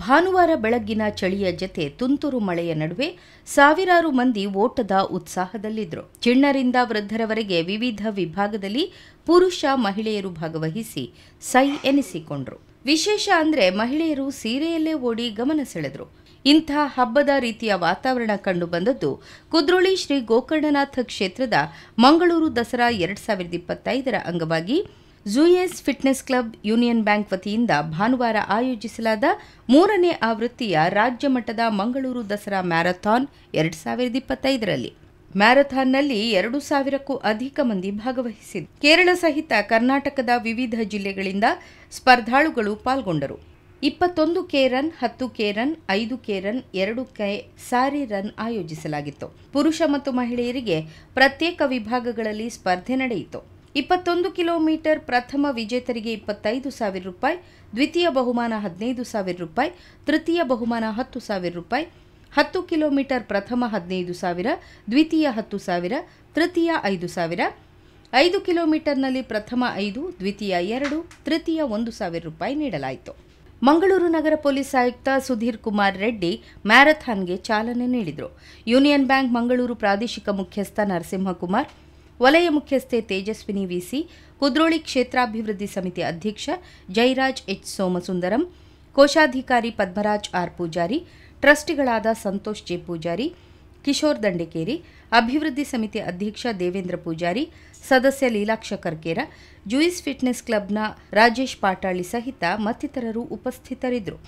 ಭಾನುವಾರ ಬೆಳಗ್ಗಿನ ಚಳಿಯ ಜತೆ ತುಂತುರು ಮಳೆಯ ನಡುವೆ ಸಾವಿರಾರು ಮಂದಿ ಓಟದ ಉತ್ಸಾಹದಲ್ಲಿದ್ದರು. ಚಿಣ್ಣರಿಂದ ವೃದ್ಧರವರೆಗೆ ವಿವಿಧ ವಿಭಾಗದಲ್ಲಿ ಪುರುಷ ಮಹಿಳೆಯರು ಭಾಗವಹಿಸಿ ಸೈ ಎನಿಸಿಕೊಂಡ್ರು. ವಿಶೇಷ ಅಂದ್ರೆ ಮಹಿಳೆಯರು ಸೀರೆಯಲ್ಲೇ ಓಡಿ ಗಮನ ಸೆಳೆದ್ರು. ಇಂಥ ಹಬ್ಬದ ರೀತಿಯ ವಾತಾವರಣ ಕಂಡು ಬಂದದ್ದು ಕುದ್ರೋಳಿ ಶ್ರೀ ಗೋಕರ್ಣನಾಥ ಕ್ಷೇತ್ರದ ಮಂಗಳೂರು ದಸರಾ 2025ರ ಅಂಗವಾಗಿ ಝೂಯೆಸ್ ಫಿಟ್ನೆಸ್ ಕ್ಲಬ್ ಯೂನಿಯನ್ ಬ್ಯಾಂಕ್ ವತಿಯಿಂದ ಭಾನುವಾರ ಆಯೋಜಿಸಲಾದ 3ನೇ ಆವೃತ್ತಿಯ ರಾಜ್ಯ ಮಟ್ಟದ ಮಂಗಳೂರು ದಸರಾ ಮ್ಯಾರಥಾನ್ 2025ರಲ್ಲಿ. ಮ್ಯಾರಥಾನ್ನಲ್ಲಿ 2,000ಕ್ಕೂ ಅಧಿಕ ಮಂದಿ ಭಾಗವಹಿಸಿದರು. ಕೇರಳ ಸಹಿತ ಕರ್ನಾಟಕದ ವಿವಿಧ ಜಿಲ್ಲೆಗಳಿಂದ ಸ್ಪರ್ಧಾಳುಗಳು ಪಾಲ್ಗೊಂಡರು. 21 K run, 10 K run, 5 K run, 2 K ಸಾರಿ ರನ್ ಆಯೋಜಿಸಲಾಗಿತ್ತು. ಪುರುಷ ಮತ್ತು ಮಹಿಳೆಯರಿಗೆ ಪ್ರತ್ಯೇಕ ವಿಭಾಗಗಳಲ್ಲಿ ಸ್ಪರ್ಧೆ ನಡೆಯಿತು. 21 ಕಿಲೋಮೀಟರ್ ಪ್ರಥಮ ವಿಜೇತರಿಗೆ 25,000 ರೂಪಾಯಿ, ದ್ವಿತೀಯ ಬಹುಮಾನ 15,000 ರೂಪಾಯಿ, ತೃತೀಯ ಬಹುಮಾನ 10,000 ರೂಪಾಯಿ, 10 ಕಿಲೋಮೀಟರ್ ಪ್ರಥಮ 15,000, ದ್ವಿತೀಯ 10,000, ತೃತೀಯ 5,000, 5 ಕಿಲೋಮೀಟರ್ನಲ್ಲಿ ಪ್ರಥಮ 5, ದ್ವಿತೀಯ 2, ತೃತೀಯ 1,000 ರೂಪಾಯಿ ನೀಡಲಾಯಿತು. ಮಂಗಳೂರು ನಗರ ಪೊಲೀಸ್ ಆಯುಕ್ತ ಸುಧೀರ್ ಕುಮಾರ್ ರೆಡ್ಡಿ ಮ್ಯಾರಥಾನ್ಗೆ ಚಾಲನೆ ನೀಡಿದರು. ಯೂನಿಯನ್ ಬ್ಯಾಂಕ್ ಮಂಗಳೂರು ಪ್ರಾದೇಶಿಕ ಮುಖ್ಯಸ್ಥ ನರಸಿಂಹಕುಮಾರ್, ವಲಯ ಮುಖ್ಯಸ್ಥೆ ತೇಜಸ್ವಿನಿ ವಿಸಿ, ಕುದ್ರೋಳಿ ಕ್ಷೇತ್ರಾಭಿವೃದ್ಧಿ ಸಮಿತಿ ಅಧ್ಯಕ್ಷ ಜೈರಾಜ್ ಎಚ್ ಸೋಮಸುಂದರಂ, ಕೋಶಾಧಿಕಾರಿ ಪದ್ಮರಾಜ್ ಆರ್ ಪೂಜಾರಿ, ಟ್ರಸ್ಟಿಗಳಾದ ಸಂತೋಷ್ ಜೆ ಪೂಜಾರಿ, ಕಿಶೋರ್ ದಂಡೆಕೇರಿ, ಅಭಿವೃದ್ಧಿ ಸಮಿತಿ ಅಧ್ಯಕ್ಷ ದೇವೇಂದ್ರ ಪೂಜಾರಿ, ಸದಸ್ಯ ಲೀಲಾಕ್ಷ ಕರ್ಕೇರ, ಜೂಯಿಸ್ ಫಿಟ್ನೆಸ್ ಕ್ಲಬ್ನ ರಾಜೇಶ್ ಪಾಟಾಳಿ ಸಹಿತ ಮತ್ತಿತರರು ಉಪಸ್ಥಿತರಿದ್ದರು.